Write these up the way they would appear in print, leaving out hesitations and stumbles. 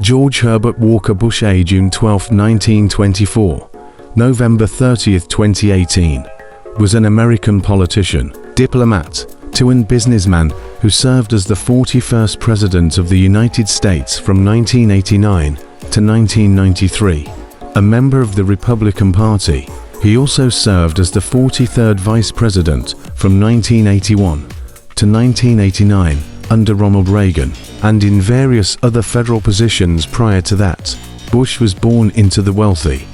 George Herbert Walker Bush, June 12, 1924, November 30, 2018, was an American politician, diplomat, and businessman who served as the 41st President of the United States from 1989 to 1993. A member of the Republican Party, he also served as the 43rd Vice President from 1981 to 1989 under Ronald Reagan, and in various other federal positions prior to that. Bush was born into the wealthy,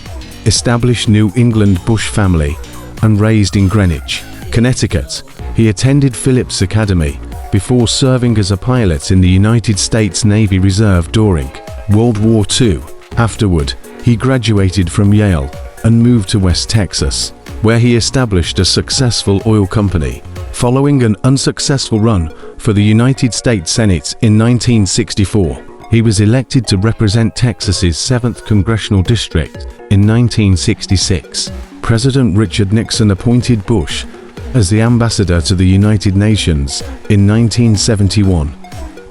established New England Bush family and raised in Greenwich, Connecticut. He attended Phillips Academy before serving as a pilot in the United States Navy Reserve during World War II. Afterward, he graduated from Yale and moved to West Texas, where he established a successful oil company. Following an unsuccessful run for the United States Senate in 1964, he was elected to represent Texas's 7th Congressional District in 1966. President Richard Nixon appointed Bush as the ambassador to the United Nations in 1971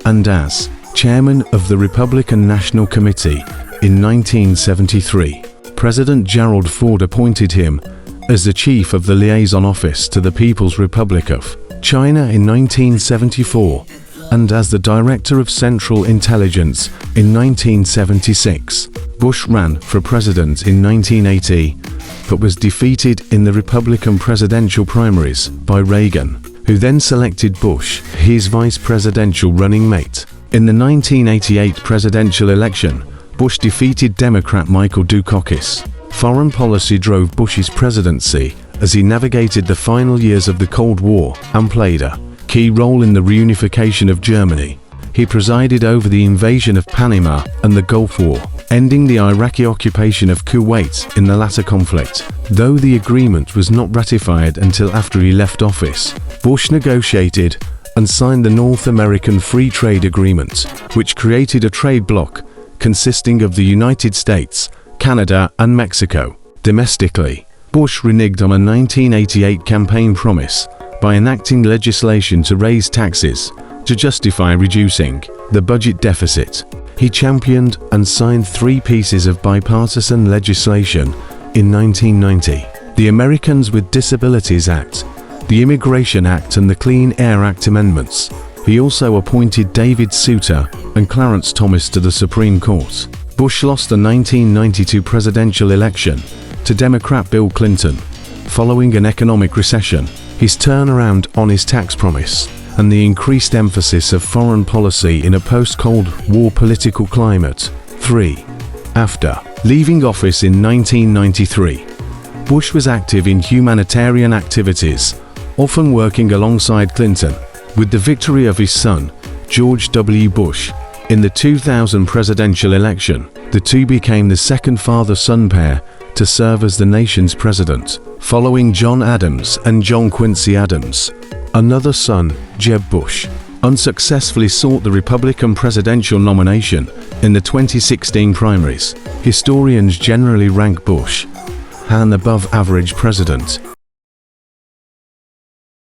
and as chairman of the Republican National Committee in 1973. President Gerald Ford appointed him as the chief of the liaison office to the People's Republic of China in 1974 and as the director of Central Intelligence in 1976. Bush ran for president in 1980, but was defeated in the Republican presidential primaries by Reagan, who then selected Bush his vice presidential running mate. In the 1988 presidential election, Bush defeated Democrat Michael Dukakis. Foreign policy drove Bush's presidency as he navigated the final years of the Cold War and played a key role in the reunification of Germany. He presided over the invasion of Panama and the Gulf War, ending the Iraqi occupation of Kuwait in the latter conflict. Though the agreement was not ratified until after he left office, Bush negotiated and signed the North American Free Trade Agreement, which created a trade bloc consisting of the United States, Canada, and Mexico. Domestically, Bush reneged on a 1988 campaign promise by enacting legislation to raise taxes to justify reducing the budget deficit. He championed and signed 3 pieces of bipartisan legislation in 1990: the Americans with Disabilities Act, the Immigration Act, and the Clean Air Act amendments. He also appointed David Souter and Clarence Thomas to the Supreme Court. Bush lost the 1992 presidential election to Democrat Bill Clinton. Following an economic recession, his turnaround on his tax promise, and the increased emphasis of foreign policy in a post-Cold War political climate. 3. After leaving office in 1993, Bush was active in humanitarian activities, often working alongside Clinton. With the victory of his son, George W. Bush, in the 2000 presidential election, the two became the second father-son pair to serve as the nation's president, following John Adams and John Quincy Adams. Another son, Jeb Bush, unsuccessfully sought the Republican presidential nomination in the 2016 primaries. Historians generally rank Bush an above-average president,